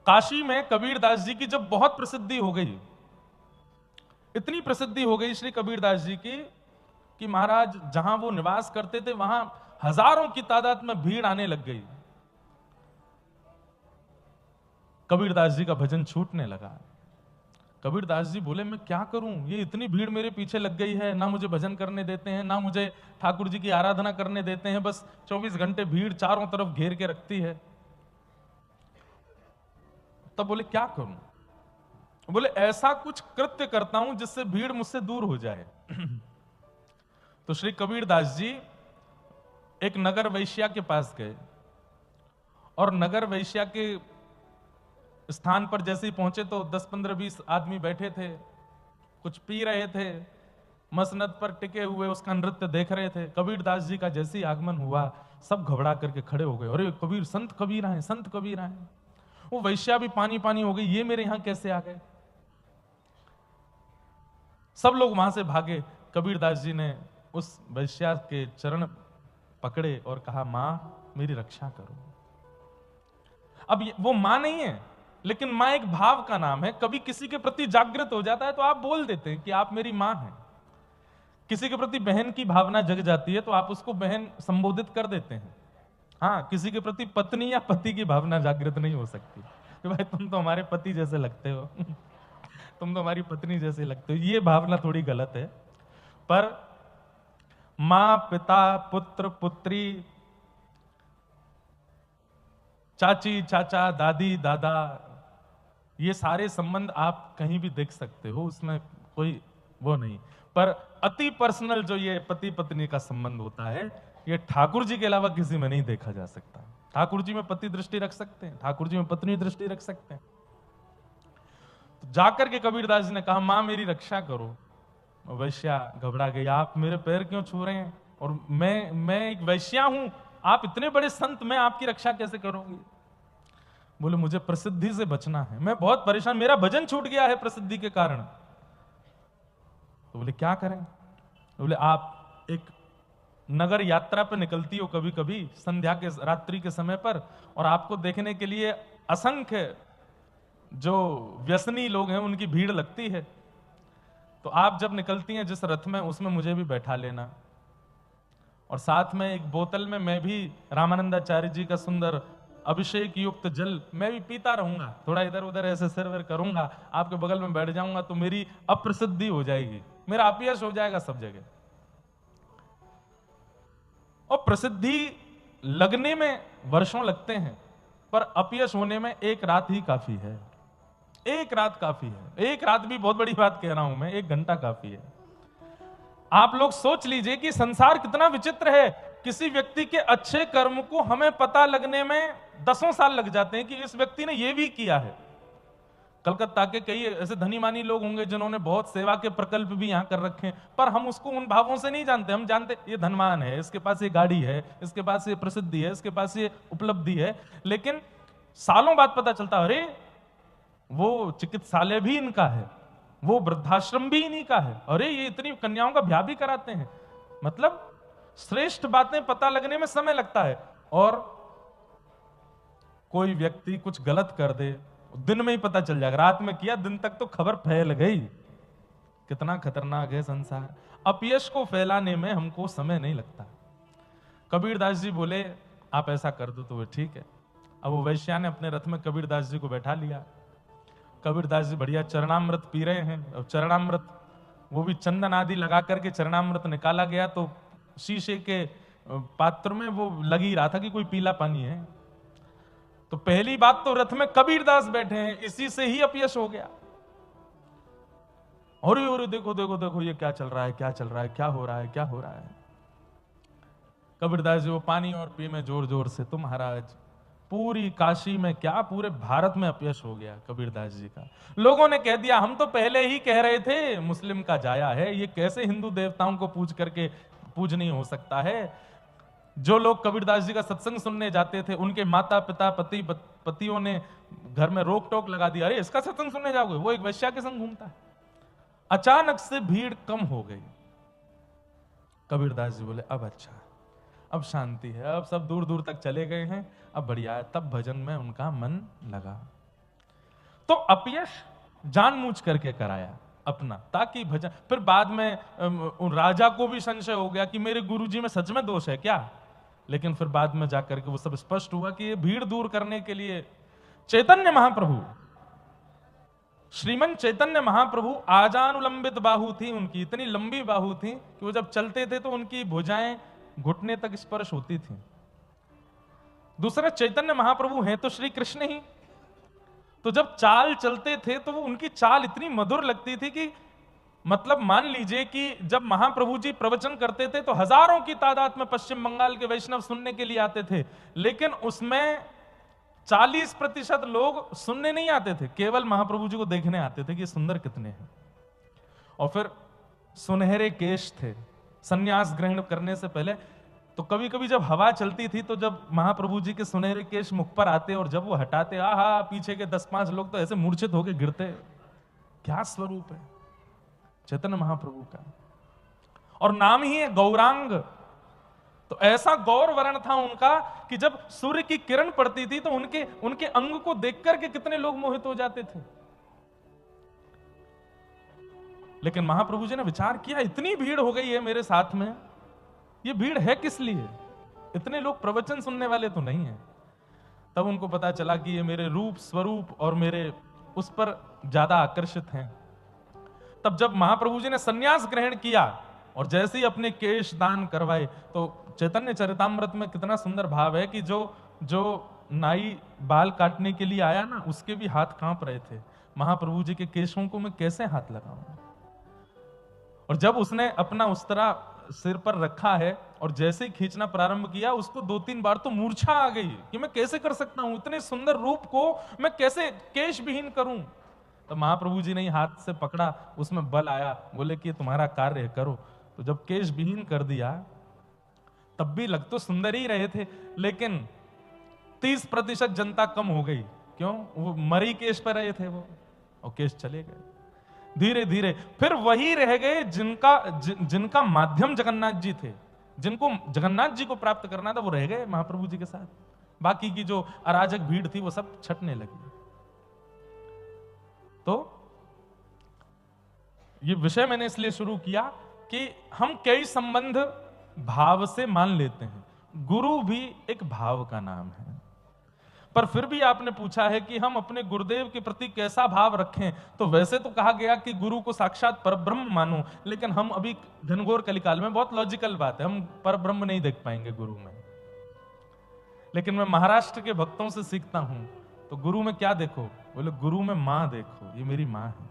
काशी में कबीरदास जी की जब बहुत प्रसिद्धि हो गई, इतनी प्रसिद्धि हो गई श्री कबीरदास जी की कि महाराज जहां वो निवास करते थे वहां हजारों की तादाद में भीड़ आने लग गई। कबीरदास जी का भजन छूटने लगा। कबीरदास जी बोले मैं क्या करूं, ये इतनी भीड़ मेरे पीछे लग गई है, ना मुझे भजन करने देते हैं, ना मुझे ठाकुर जी की आराधना करने देते हैं, बस 24 घंटे भीड़ चारों तरफ घेर के रखती है। तब बोले क्या करूं? बोले ऐसा कुछ कृत्य करता हूं जिससे भीड़ मुझसे दूर हो जाए। तो श्री कबीरदास जी एक नगर वैश्या के पास गए और नगर वैश्या के स्थान पर जैसे ही पहुंचे तो 10 15 20 आदमी बैठे थे, कुछ पी रहे थे, मसनद पर टिके हुए उसका नृत्य देख रहे थे। कबीरदास जी का जैसे ही आगमन हुआ सब घबरा करके खड़े हो गए, अरे कबीर, संत कबीर आए, संत कबीर आए। वो वैश्या भी पानी पानी हो गई, ये मेरे यहां कैसे आ गए? सब लोग वहां से भागे। कबीरदास जी ने उस वैश्या के चरण पकड़े और कहा मां मेरी रक्षा करो। अब वो मां नहीं है, लेकिन मां एक भाव का नाम है। कभी किसी के प्रति जागृत हो जाता है तो आप बोल देते हैं कि आप मेरी मां हैं। किसी के प्रति बहन की भावना जग जाती है तो आप उसको बहन संबोधित कर देते हैं। हाँ, किसी के प्रति पत्नी या पति की भावना जागृत नहीं हो सकती कि भाई तुम तो हमारे पति जैसे लगते हो तुम तो हमारी पत्नी जैसे लगते हो, ये भावना थोड़ी गलत है। पर मां, पिता, पुत्र, पुत्री, चाची, चाचा, दादी, दादा, ये सारे संबंध आप कहीं भी देख सकते हो, उसमें कोई वो नहीं। पर अति पर्सनल जो ये पति पत्नी का संबंध होता है, ये ठाकुर जी के अलावा किसी में नहीं देखा जा सकता। ठाकुर जी में पति दृष्टि रख सकते हैं, ठाकुर जी में पत्नी दृष्टि रख सकते हैं। तो जाकर के कबीरदास जी ने कहा मां मेरी रक्षा करो। वैश्या घबरा गई, आप मेरे पैर क्यों छू रहे हैं? और मैं एक वैश्या हूं, आप इतने बड़े संत, मैं आपकी रक्षा कैसे करूंगी? बोले मुझे प्रसिद्धि से बचना है, मैं बहुत परेशान, मेरा भजन छूट गया है प्रसिद्धि के कारण। तो बोले क्या करें? तो बोले आप एक नगर यात्रा पर निकलती हो कभी कभी संध्या के रात्रि के समय पर, और आपको देखने के लिए असंख्य जो व्यसनी लोग हैं उनकी भीड़ लगती है। तो आप जब निकलती हैं जिस रथ में, उसमें मुझे भी बैठा लेना, और साथ में एक बोतल में मैं भी रामानंदाचार्य जी का सुंदर अभिषेक युक्त जल मैं भी पीता रहूंगा, थोड़ा इधर उधर ऐसे सिर विर करूंगा, आपके बगल में बैठ जाऊंगा, तो मेरी अप्रसिद्धि हो जाएगी, मेरा अपयश हो जाएगा सब जगह। और प्रसिद्धि लगने में वर्षों लगते हैं, पर अपयश होने में एक रात ही काफी है। एक रात काफी है, एक रात भी बहुत बड़ी बात कह रहा हूं मैं, 1 घंटा काफी है। आप लोग सोच लीजिए कि संसार कितना विचित्र है। किसी व्यक्ति के अच्छे कर्म को हमें पता लगने में 10 साल लग जाते हैं कि इस व्यक्ति ने यह भी किया है। कलकत्ता के कई ऐसे धनी मानी लोग होंगे जिन्होंने बहुत सेवा के प्रकल्प भी यहां कर रखे हैं, पर हम उसको उन भावों से नहीं जानते। हम जानते ये धनवान है, इसके पास ये गाड़ी है, इसके पास ये प्रसिद्धि है, इसके पास ये उपलब्धि है, लेकिन सालों बाद पता चलता अरे वो चिकित्सालय भी इनका है, वो वृद्धाश्रम भी इन्हीं का है, अरे ये इतनी कन्याओं का ब्याह भी कराते हैं। मतलब श्रेष्ठ बातें पता लगने में समय लगता है। और कोई व्यक्ति कुछ गलत कर दे, दिन में ही पता चल जाएगा, रात में किया दिन तक तो खबर फैल गई। कितना खतरनाक है संसार। अपयश को फैलाने में हमको समय नहीं लगता। कबीरदास जी बोले आप ऐसा कर दो तो वो ठीक है। अब वो वैश्या ने अपने रथ में कबीरदास जी को बैठा लिया। कबीरदास जी बढ़िया चरणामृत पी रहे हैं। अब चरणामृत वो भी चंदन आदि लगा करके चरणामृत निकाला गया, तो शीशे के पात्र में वो लग ही रहा था कि कोई पीला पानी है। तो पहली बात तो रथ में कबीरदास बैठे हैं, इसी से ही अपयश हो गया। और देखो देखो देखो ये क्या चल रहा है, क्या चल रहा है, क्या हो रहा है, क्या हो रहा है। कबीरदास जी वो पानी और पी में जोर जोर से। तो महाराज पूरी काशी में क्या पूरे भारत में अपयश हो गया कबीरदास जी का। लोगों ने कह दिया हम तो पहले ही कह रहे थे मुस्लिम का जाया है, ये कैसे हिंदू देवताओं को पूज करके पूज नहीं हो सकता है। जो लोग कबीरदास जी का सत्संग सुनने जाते थे उनके माता पिता पतियों ने घर में रोक टोक लगा दी, अरे इसका सत्संग सुनने जाओगे, वो एक वैश्या के संग घूमता है। अचानक से भीड़ कम हो गई। कबीरदास जी बोले अब अच्छा, अब शांति है, अब सब दूर दूर तक चले गए हैं, अब बढ़िया है। तब भजन में उनका मन लगा। तो अपयश जानबूझ करके कराया अपना, ताकि भजन। फिर बाद में राजा को भी संशय हो गया कि मेरे गुरुजी में सच में दोष है क्या, लेकिन फिर बाद में जाकर के वो सब स्पष्ट हुआ कि ये भीड़ दूर करने के लिए चैतन्य महाप्रभु, श्रीमन चैतन्य महाप्रभु आजानुलंबित बाहु थी उनकी, इतनी लंबी बाहु थी कि वो जब चलते थे तो उनकी भुजाएं घुटने तक स्पर्श होती थी। दूसरा, चैतन्य महाप्रभु हैं तो श्री कृष्ण ही, तो जब चाल चलते थे तो वो उनकी चाल इतनी मधुर लगती थी कि मतलब मान लीजिए कि जब महाप्रभु जी प्रवचन करते थे तो हजारों की तादाद में पश्चिम बंगाल के वैष्णव सुनने के लिए आते थे, लेकिन उसमें 40% लोग सुनने नहीं आते थे, केवल महाप्रभु जी को देखने आते थे कि सुंदर कितने हैं। और फिर सुनहरे केश थे, संन्यास ग्रहण करने से पहले तो कभी कभी जब हवा चलती थी तो जब महाप्रभु जी के सुनहरे केश मुख पर आते और जब वो हटाते, आहा, पीछे के 10-5 लोग तो ऐसे मूर्छित होकर गिरते। क्या स्वरूप है चैतन्य महाप्रभु का, और नाम ही है गौरांग। तो ऐसा गौर वर्ण था उनका कि जब सूर्य की किरण पड़ती थी तो उनके अंग को देख करके कितने लोग मोहित हो जाते थे। लेकिन महाप्रभु जी ने विचार किया, इतनी भीड़ हो गई है मेरे साथ में, ये भीड़ है किस लिए, इतने लोग प्रवचन सुनने वाले तो नहीं है। तब उनको पता चला कि ये मेरे रूप स्वरूप और मेरे उस पर ज्यादा आकर्षित हैं। तब जब महाप्रभु जी ने सन्यास ग्रहण किया और जैसे ही अपने केश दान करवाए, तो चैतन्य चरितामृत में कितना सुंदर भाव है कि जो नाई बाल काटने के लिए आया ना, उसके भी हाथ कांप रहे थे, महाप्रभु जी के केशों को मैं कैसे हाथ लगाऊं। और जब उसने अपना उस तरह सिर पर रखा है और जैसे ही खींचना प्रारंभ किया, उसको 2-3 बार तो मूर्छा आ गई कि मैं कैसे कर सकता हूं, इतने सुंदर रूप को मैं कैसे केश विहीन करूं। तो महाप्रभु जी ने हाथ से पकड़ा, उसमें बल आया, बोले कि तुम्हारा कार्य है, करो। तो जब केश विहीन कर दिया तब भी लग तो सुंदर ही रहे थे, लेकिन 30% जनता कम हो गई। क्यों? वो मरी केश पर रहे थे वो, और केश चले गए धीरे धीरे। फिर वही रह गए जिनका माध्यम जगन्नाथ जी थे, जिनको जगन्नाथ जी को प्राप्त करना था, वो रह गए महाप्रभु जी के साथ। बाकी की जो अराजक भीड़ थी वो सब छटने लगी। तो ये विषय मैंने इसलिए शुरू किया कि हम कई संबंध भाव से मान लेते हैं, गुरु भी एक भाव का नाम है। पर फिर भी आपने पूछा है कि हम अपने गुरुदेव के प्रति कैसा भाव रखें, तो वैसे तो कहा गया कि गुरु को साक्षात परब्रह्म मानो, लेकिन हम अभी घनघोर कलिकाल में, बहुत लॉजिकल बात है, हम परब्रह्म नहीं देख पाएंगे गुरु में। लेकिन मैं महाराष्ट्र के भक्तों से सीखता हूं, तो गुरु में क्या देखो, बोले गुरु में मां देखो, ये मेरी मां है,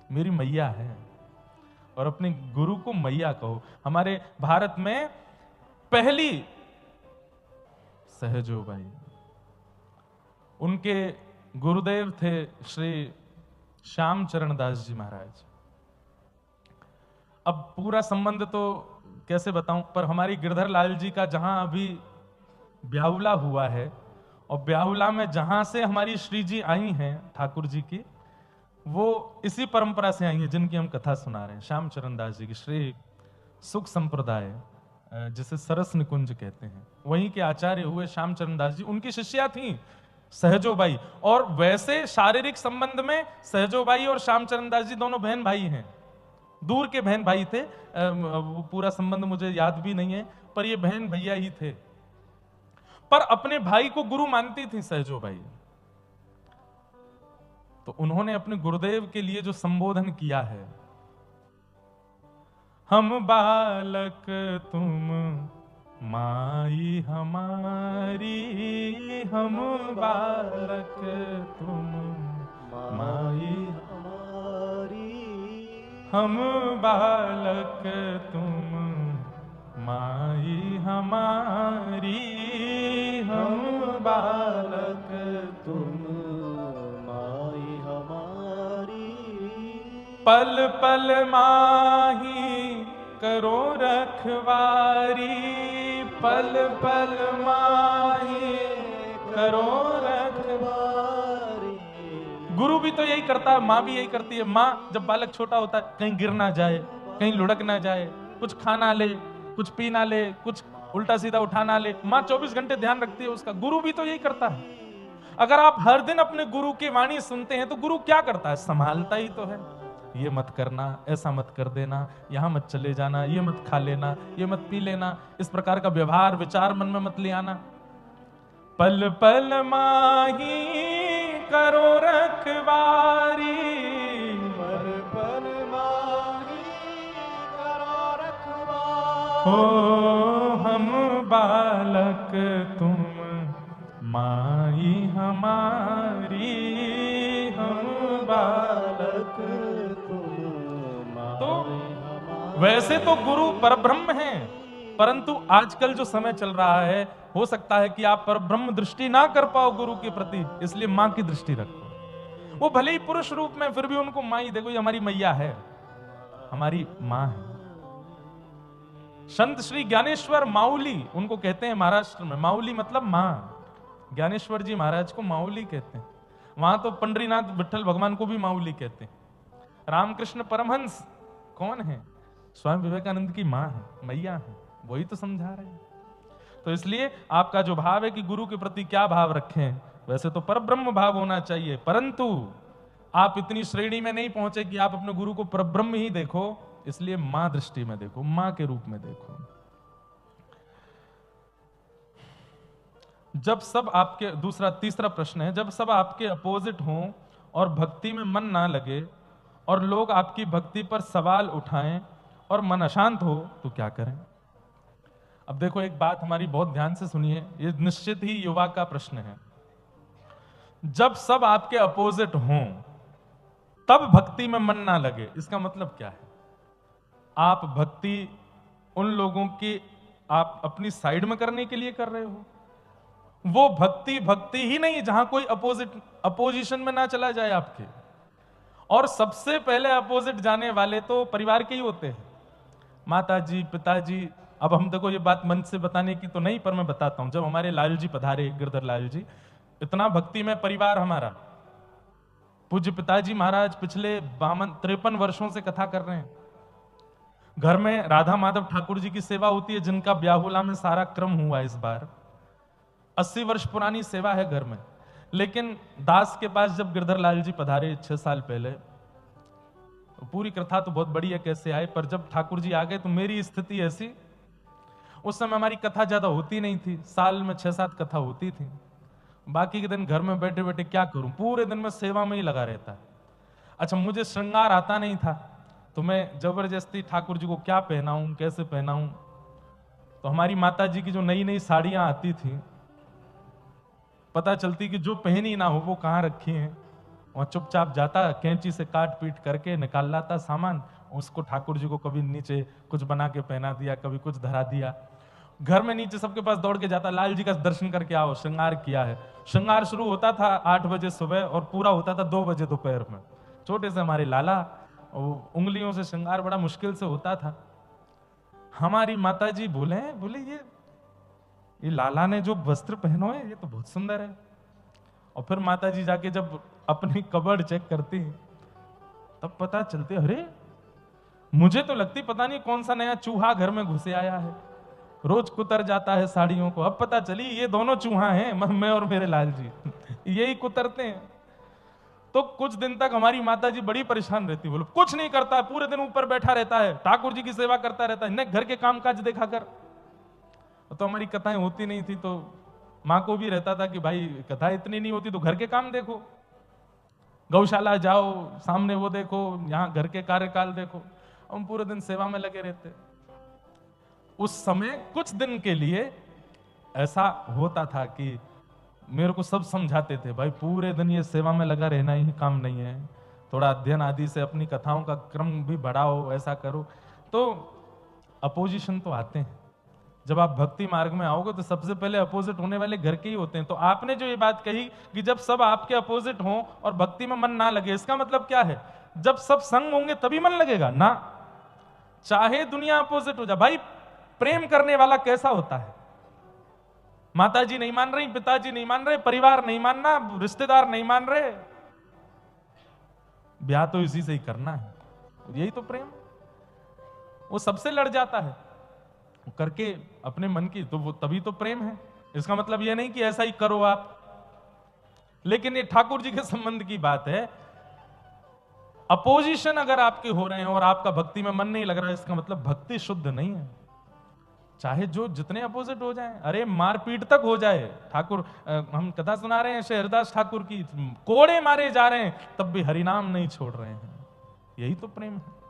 मेरी मैया है, और अपने गुरु को मैया कहो। हमारे भारत में पहली सहजोबाई, उनके गुरुदेव थे श्री श्याम चरण दास जी महाराज। अब पूरा संबंध तो कैसे बताऊं, पर हमारी गिरधर लाल जी का जहां अभी ब्याहुला हुआ है, और ब्याहुला में जहां से हमारी श्री जी आई हैं ठाकुर जी की, वो इसी परंपरा से आई है जिनकी हम कथा सुना रहे हैं, श्याम चरण दास जी की श्री सुख संप्रदाय, जिसे सरस निकुंज कहते हैं, वहीं के आचार्य हुए श्याम चरण दास जी। उनकी शिष्या थी सहजोबाई, और वैसे शारीरिक संबंध में सहजोबाई और श्याम चरण दास जी दोनों बहन भाई हैं, दूर के बहन भाई थे। वो पूरा संबंध मुझे याद भी नहीं है, पर ये बहन भैया ही थे। पर अपने भाई को गुरु मानती थी सहजोबाई। तो उन्होंने अपने गुरुदेव के लिए जो संबोधन किया है, हम बालक तुम माई हमारी, हम बालक तुम माई हमारी, हम बालक तुम माई हमारी, हम बालक तुम माई हमारी, पल पल माही करो रखवारी, पल पल माही करो रखवारी। गुरु भी तो यही करता है, माँ भी यही करती है। माँ जब बालक छोटा होता है, कहीं गिर ना जाए, कहीं लुढ़क ना जाए, कुछ खा ना ले, कुछ पी ना ले, कुछ उल्टा सीधा उठा ना ले, माँ 24 घंटे ध्यान रखती है उसका। गुरु भी तो यही करता है। अगर आप हर दिन अपने गुरु की वाणी सुनते हैं तो गुरु क्या करता है? संभालता ही तो है। ये मत करना, ऐसा मत कर देना, यहां मत चले जाना, ये मत खा लेना, ये मत पी लेना, इस प्रकार का व्यवहार विचार मन में मत ले आना। पल पल माही करो रखवारी, पल पल माही करो रखवारी। हो हम बालक तुम माई हमारी, हम बालक। तो वैसे तो गुरु परब्रह्म हैं, परंतु आजकल जो समय चल रहा है, हो सकता है कि आप परब्रह्म दृष्टि ना कर पाओ गुरु के प्रति, इसलिए मां की दृष्टि रखो। वो भले ही पुरुष रूप में, फिर भी उनको मां ही देखो, ये हमारी मैया है, हमारी मां है। संत श्री ज्ञानेश्वर माउली उनको कहते हैं महाराष्ट्र में। माउली मतलब मां। ज्ञानेश्वर जी महाराज को माउली कहते हैं। वहां तो पंडरीनाथ विठल भगवान को भी माउली कहते हैं। रामकृष्ण परमहंस कौन है? स्वयं विवेकानंद की मां है, मैया है, वही तो समझा रहे हैं। तो इसलिए आपका जो भाव है कि गुरु के प्रति क्या भाव रखें, वैसे तो परब्रह्म भाव होना चाहिए, परंतु आप इतनी श्रेणी में नहीं पहुंचे कि आप अपने गुरु को परब्रह्म ही देखो, इसलिए मां दृष्टि में देखो, मां के रूप में देखो। जब सब आपके, दूसरा तीसरा प्रश्न है, जब सब आपके अपोजिट हों और भक्ति में मन ना लगे और लोग आपकी भक्ति पर सवाल उठाएं और मन अशांत हो, तो क्या करें? अब देखो, एक बात हमारी बहुत ध्यान से सुनिए, ये निश्चित ही युवा का प्रश्न है। जब सब आपके अपोजिट हों तब भक्ति में मन ना लगे, इसका मतलब क्या है? आप भक्ति उन लोगों की आप अपनी साइड में करने के लिए कर रहे हो। वो भक्ति भक्ति ही नहीं जहां कोई अपोजिशन में ना चला जाए आपके। और सबसे पहले अपोजिट जाने वाले तो परिवार के ही होते हैं, माता जी, पिताजी। अब हम देखो, ये बात मन से बताने की तो नहीं, पर मैं बताता हूं। जब हमारे लाल जी पधारे, गिरधर लाल जी, इतना भक्ति में परिवार हमारा, पूज्य पिताजी महाराज पिछले 53 वर्षों से कथा कर रहे हैं। घर में राधा माधव ठाकुर जी की सेवा होती है, जिनका ब्याहुला में सारा क्रम हुआ इस बार। 80 वर्ष पुरानी सेवा है घर में। लेकिन दास के पास जब गिरधर लाल जी पधारे 6 साल पहले, पूरी कथा तो बहुत बड़ी है कैसे आए, पर जब ठाकुर जी आ गए तो मेरी स्थिति ऐसी, उस समय हमारी कथा ज्यादा होती नहीं थी, साल में 6-7 कथा होती थी। बाकी के दिन घर में बैठे बैठे क्या करूं, पूरे दिन में सेवा में ही लगा रहता। अच्छा, मुझे श्रृंगार आता नहीं था, तो मैं जबरदस्ती ठाकुर जी को क्या पहनाऊं, कैसे पहनाऊं। तो हमारी माता जी की जो नई नई साड़ियां आती थी, पता चलती कि जो पहनी ना हो वो कहाँ रखी हैं, वहां चुपचाप जाता, कैंची से काट पीट करके निकाल लाता सामान, उसको ठाकुर जी को कभी नीचे कुछ बना के पहना दिया, कभी कुछ धरा दिया। घर में नीचे सबके पास दौड़ के जाता, लाल जी का दर्शन करके आओ, श्रृंगार किया है। श्रृंगार शुरू होता था 8 बजे सुबह और पूरा होता था 2 बजे दोपहर में। छोटे से हमारे लाला, उंगलियों से श्रृंगार बड़ा मुश्किल से होता था। हमारी माता जी बोले ये लाला ने जो वस्त्र पहनो है ये तो बहुत सुंदर है। और फिर माता जी जाके जब अपनी कबर्ड चेक करती तब पता चलते, अरे मुझे तो लगती पता नहीं कौन सा नया चूहा घर में घुसे आया है, रोज कुतर जाता है साड़ियों को। अब पता चली ये दोनों चूहा हैं, मैं और मेरे लाल जी यही कुतरते हैं। तो कुछ दिन तक हमारी माता जी बड़ी परेशान रहती, बोलो कुछ नहीं करता है, पूरे दिन ऊपर बैठा रहता है, ठाकुर जी की सेवा करता रहता है, घर के काम काज देखा कर। तो हमारी कथाएं होती नहीं थी, तो माँ को भी रहता था कि भाई कथा इतनी नहीं होती तो घर के काम देखो, गौशाला जाओ, सामने वो देखो, यहाँ घर के कार्यकाल देखो। हम पूरे दिन सेवा में लगे रहते। उस समय कुछ दिन के लिए ऐसा होता था कि मेरे को सब समझाते थे, भाई पूरे दिन ये सेवा में लगा रहना ही काम नहीं है, थोड़ा अध्ययन आदि से अपनी कथाओं का क्रम भी बढ़ाओ, ऐसा करो। तो अपोजिशन तो आते हैं, जब आप भक्ति मार्ग में आओगे तो सबसे पहले अपोजिट होने वाले घर के ही होते हैं। तो आपने जो ये बात कही कि जब सब आपके अपोजिट हों और भक्ति में मन ना लगे, इसका मतलब क्या है? जब सब संग होंगे तभी मन लगेगा ना, चाहे दुनिया अपोजिट हो जाए। भाई प्रेम करने वाला कैसा होता है? माता जी नहीं मान रही, पिताजी नहीं मान रहे, परिवार नहीं मानना, रिश्तेदार नहीं मान रहे, ब्याह तो इसी से ही करना है, यही तो प्रेम। वो सबसे लड़ जाता है करके अपने मन की, तो वो तभी तो प्रेम है। इसका मतलब ये नहीं कि ऐसा ही करो आप। लेकिन ये ठाकुर जी के संबंध की बात है। अपोजिशन अगर आपके हो रहे हैं और आपका भक्ति में मन नहीं लग रहा है, इसका मतलब भक्ति शुद्ध नहीं है। चाहे जो जितने अपोजिट हो जाएं, अरे मारपीट तक हो जाए। ठाकुर हम कथा सुना रहे हैं श्री हरिदास ठाकुर की, कोड़े मारे जा रहे हैं तब भी हरिनाम नहीं छोड़ रहे हैं। यही तो प्रेम है।